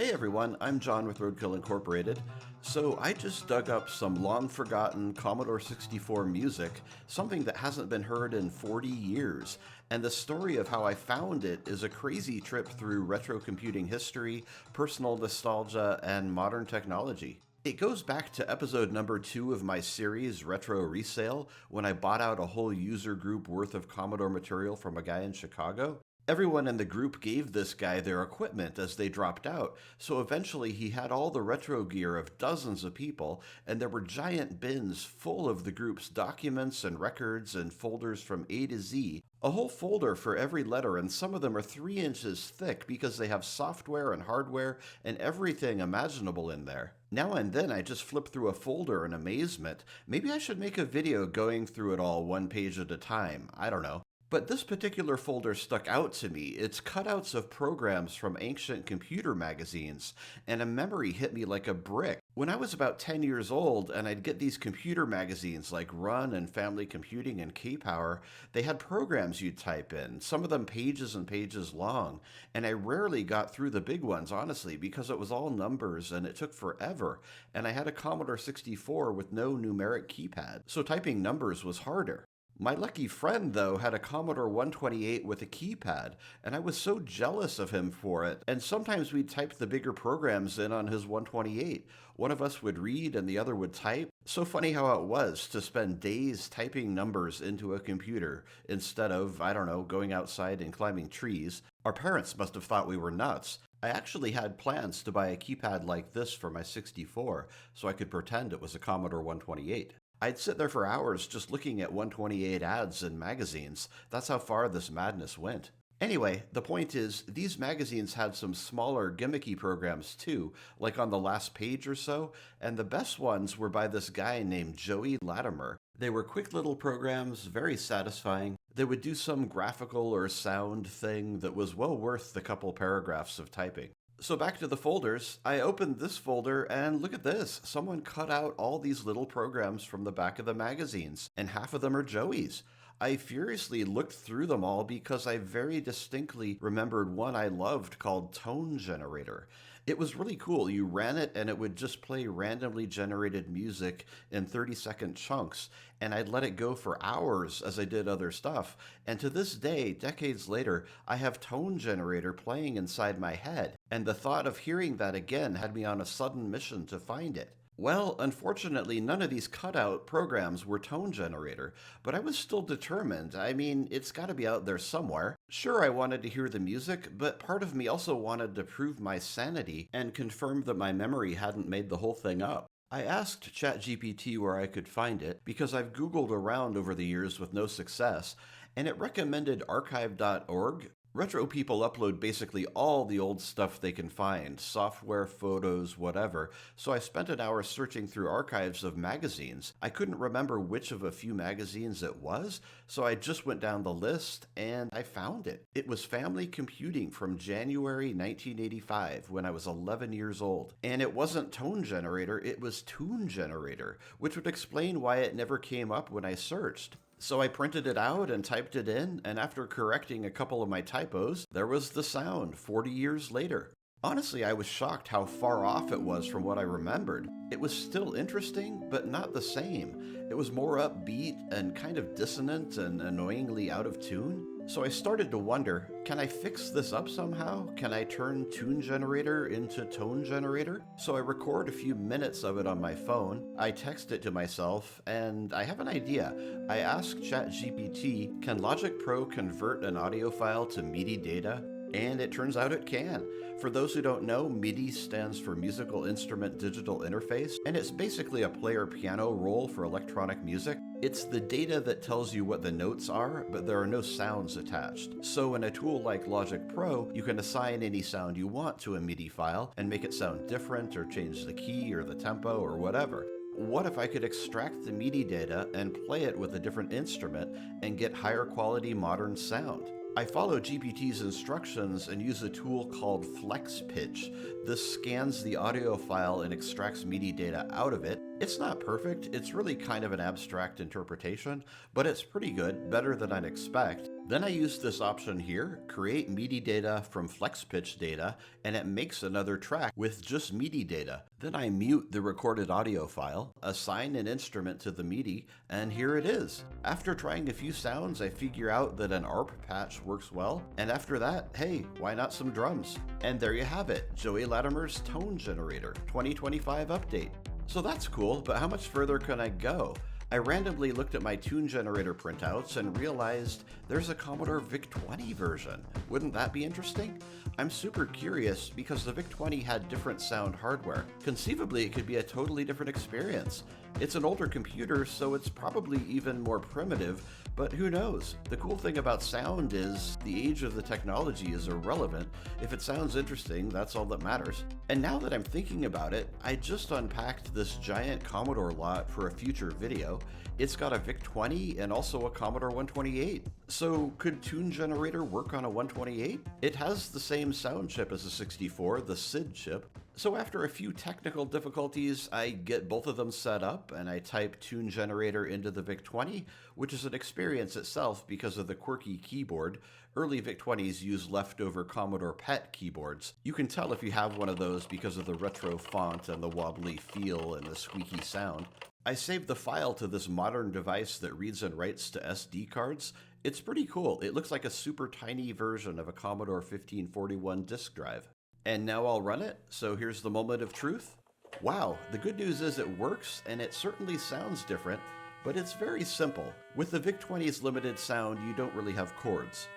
Hey everyone, I'm John with Roadkill Incorporated. So I just dug up some long-forgotten Commodore 64 music, something that hasn't been heard in 40 years. And the story of how I found it is a crazy trip through retro computing history, personal nostalgia, and modern technology. It goes back to episode number 2 of my series, Retro Resale, when I bought out a whole user group worth of Commodore material from a guy in Chicago. Everyone in the group gave this guy their equipment as they dropped out, so eventually he had all the retro gear of dozens of people, and there were giant bins full of the group's documents and records and folders from A to Z. A whole folder for every letter, and some of them are 3 inches thick because they have software and hardware and everything imaginable in there. Now and then I just flip through a folder in amazement. Maybe I should make a video going through it all one page at a time. I don't know. But this particular folder stuck out to me. It's cutouts of programs from ancient computer magazines, and a memory hit me like a brick. When I was about 10 years old and I'd get these computer magazines like Run and Family Computing and K-Power, they had programs you'd type in, some of them pages and pages long, and I rarely got through the big ones, honestly, because it was all numbers and it took forever, and I had a Commodore 64 with no numeric keypad, so typing numbers was harder. My lucky friend, though, had a Commodore 128 with a keypad, and I was so jealous of him for it, and sometimes we'd type the bigger programs in on his 128. One of us would read and the other would type. So funny how it was to spend days typing numbers into a computer instead of, I don't know, going outside and climbing trees. Our parents must have thought we were nuts. I actually had plans to buy a keypad like this for my 64, so I could pretend it was a Commodore 128. I'd sit there for hours just looking at 128 ads in magazines. That's how far this madness went. Anyway, the point is, these magazines had some smaller gimmicky programs too, like on the last page or so, and the best ones were by this guy named Joey Latimer. They were quick little programs, very satisfying. They would do some graphical or sound thing that was well worth the couple paragraphs of typing. So back to the folders, I opened this folder and look at this. Someone cut out all these little programs from the back of the magazines, and half of them are Joey's. I furiously looked through them all because I very distinctly remembered one I loved called Tone Generator. It was really cool. You ran it and it would just play randomly generated music in 30-second chunks, and I'd let it go for hours as I did other stuff. And to this day, decades later, I have Tone Generator playing inside my head, and the thought of hearing that again had me on a sudden mission to find it. Well, unfortunately, none of these cutout programs were Tone Generator, but I was still determined. I mean, it's got to be out there somewhere. Sure, I wanted to hear the music, but part of me also wanted to prove my sanity and confirm that my memory hadn't made the whole thing up. I asked ChatGPT where I could find it, because I've Googled around over the years with no success, and it recommended archive.org. Retro people upload basically all the old stuff they can find, software, photos, whatever, so I spent an hour searching through archives of magazines. I couldn't remember which of a few magazines it was, so I just went down the list and I found it. It was Family Computing from January 1985 when I was 11 years old. And it wasn't Tone Generator, it was Tune Generator, which would explain why it never came up when I searched. So I printed it out and typed it in, and after correcting a couple of my typos, there was the sound 40 years later. Honestly, I was shocked how far off it was from what I remembered. It was still interesting, but not the same. It was more upbeat and kind of dissonant and annoyingly out of tune. So I started to wonder, can I fix this up somehow? Can I turn Tune Generator into Tone Generator? So I record a few minutes of it on my phone, I text it to myself, and I have an idea. I ask ChatGPT, can Logic Pro convert an audio file to MIDI data? And it turns out it can. For those who don't know, MIDI stands for Musical Instrument Digital Interface, and it's basically a player piano roll for electronic music. It's the data that tells you what the notes are, but there are no sounds attached. So in a tool like Logic Pro, you can assign any sound you want to a MIDI file and make it sound different or change the key or the tempo or whatever. What if I could extract the MIDI data and play it with a different instrument and get higher quality modern sound? I follow GPT's instructions and use a tool called Flex Pitch. This scans the audio file and extracts MIDI data out of it. It's not perfect, it's really kind of an abstract interpretation, but it's pretty good, better than I'd expect. Then I use this option here, create MIDI data from flex pitch data, and it makes another track with just MIDI data. Then I mute the recorded audio file, assign an instrument to the MIDI, and here it is. After trying a few sounds, I figure out that an ARP patch works well, and after that, hey, why not some drums? And there you have it, Joey Latimer's Tone Generator 2025 update. So that's cool, but how much further can I go? I randomly looked at my tune generator printouts and realized there's a Commodore VIC-20 version. Wouldn't that be interesting? I'm super curious because the VIC-20 had different sound hardware. Conceivably, it could be a totally different experience. It's an older computer, so it's probably even more primitive, but who knows? The cool thing about sound is the age of the technology is irrelevant. If it sounds interesting, that's all that matters. And now that I'm thinking about it, I just unpacked this giant Commodore lot for a future video. It's got a VIC-20 and also a Commodore 128. So could Tune Generator work on a 128? It has the same sound chip as a 64, the SID chip. So after a few technical difficulties, I get both of them set up and I type Tune Generator into the VIC-20, which is an experience itself because of the quirky keyboard. Early VIC-20s use leftover Commodore PET keyboards. You can tell if you have one of those because of the retro font and the wobbly feel and the squeaky sound. I saved the file to this modern device that reads and writes to SD cards. It's pretty cool. It looks like a super tiny version of a Commodore 1541 disk drive. And now I'll run it, so here's the moment of truth. Wow, the good news is it works, and it certainly sounds different, but it's very simple. With the VIC-20's limited sound, you don't really have chords.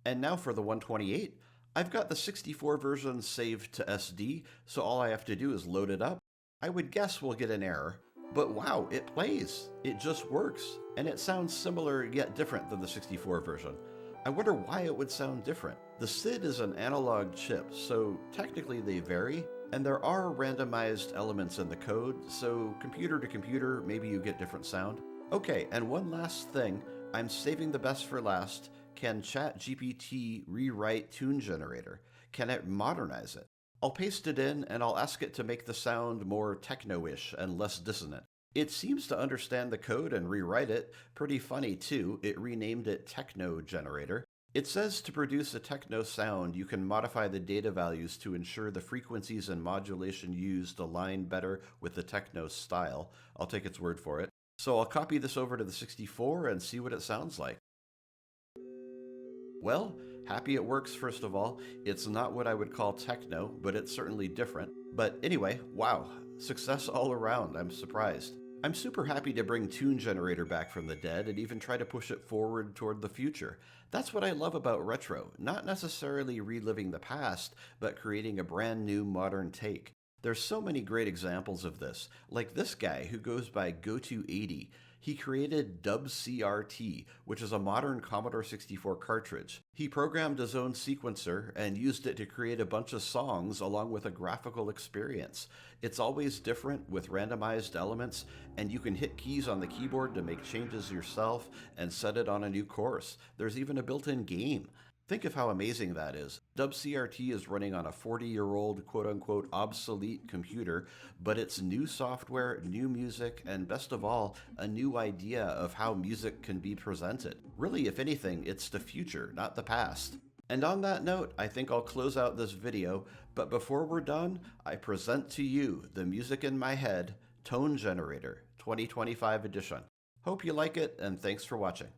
And now for the 128, I've got the 64 version saved to SD, so all I have to do is load it up. I would guess we'll get an error, but wow, it plays. It just works, and it sounds similar yet different than the 64 version. I wonder why it would sound different. The SID is an analog chip, so technically they vary, and there are randomized elements in the code, so computer to computer, maybe you get different sound. Okay, and one last thing, I'm saving the best for last. Can ChatGPT rewrite Tune Generator? Can it modernize it? I'll paste it in and I'll ask it to make the sound more techno-ish and less dissonant. It seems to understand the code and rewrite it. Pretty funny too, it renamed it Techno Generator. It says to produce a techno sound, you can modify the data values to ensure the frequencies and modulation used align better with the techno style. I'll take its word for it. So I'll copy this over to the 64 and see what it sounds like. Well, happy it works first of all. It's not what I would call techno, but it's certainly different. But anyway, wow, success all around, I'm surprised. I'm super happy to bring Tune Generator back from the dead and even try to push it forward toward the future. That's what I love about retro, not necessarily reliving the past, but creating a brand new modern take. There's so many great examples of this, like this guy who goes by GoTo80. He created DubCRT, which is a modern Commodore 64 cartridge. He programmed his own sequencer and used it to create a bunch of songs along with a graphical experience. It's always different with randomized elements, and you can hit keys on the keyboard to make changes yourself and set it on a new course. There's even a built-in game. Think of how amazing that is. DubCRT is running on a 40-year-old quote-unquote obsolete computer, but it's new software, new music, and best of all, a new idea of how music can be presented. Really, if anything, it's the future, not the past. And on that note, I think I'll close out this video, but before we're done, I present to you the music in my head, Tone Generator 2025 edition. Hope you like it, and thanks for watching.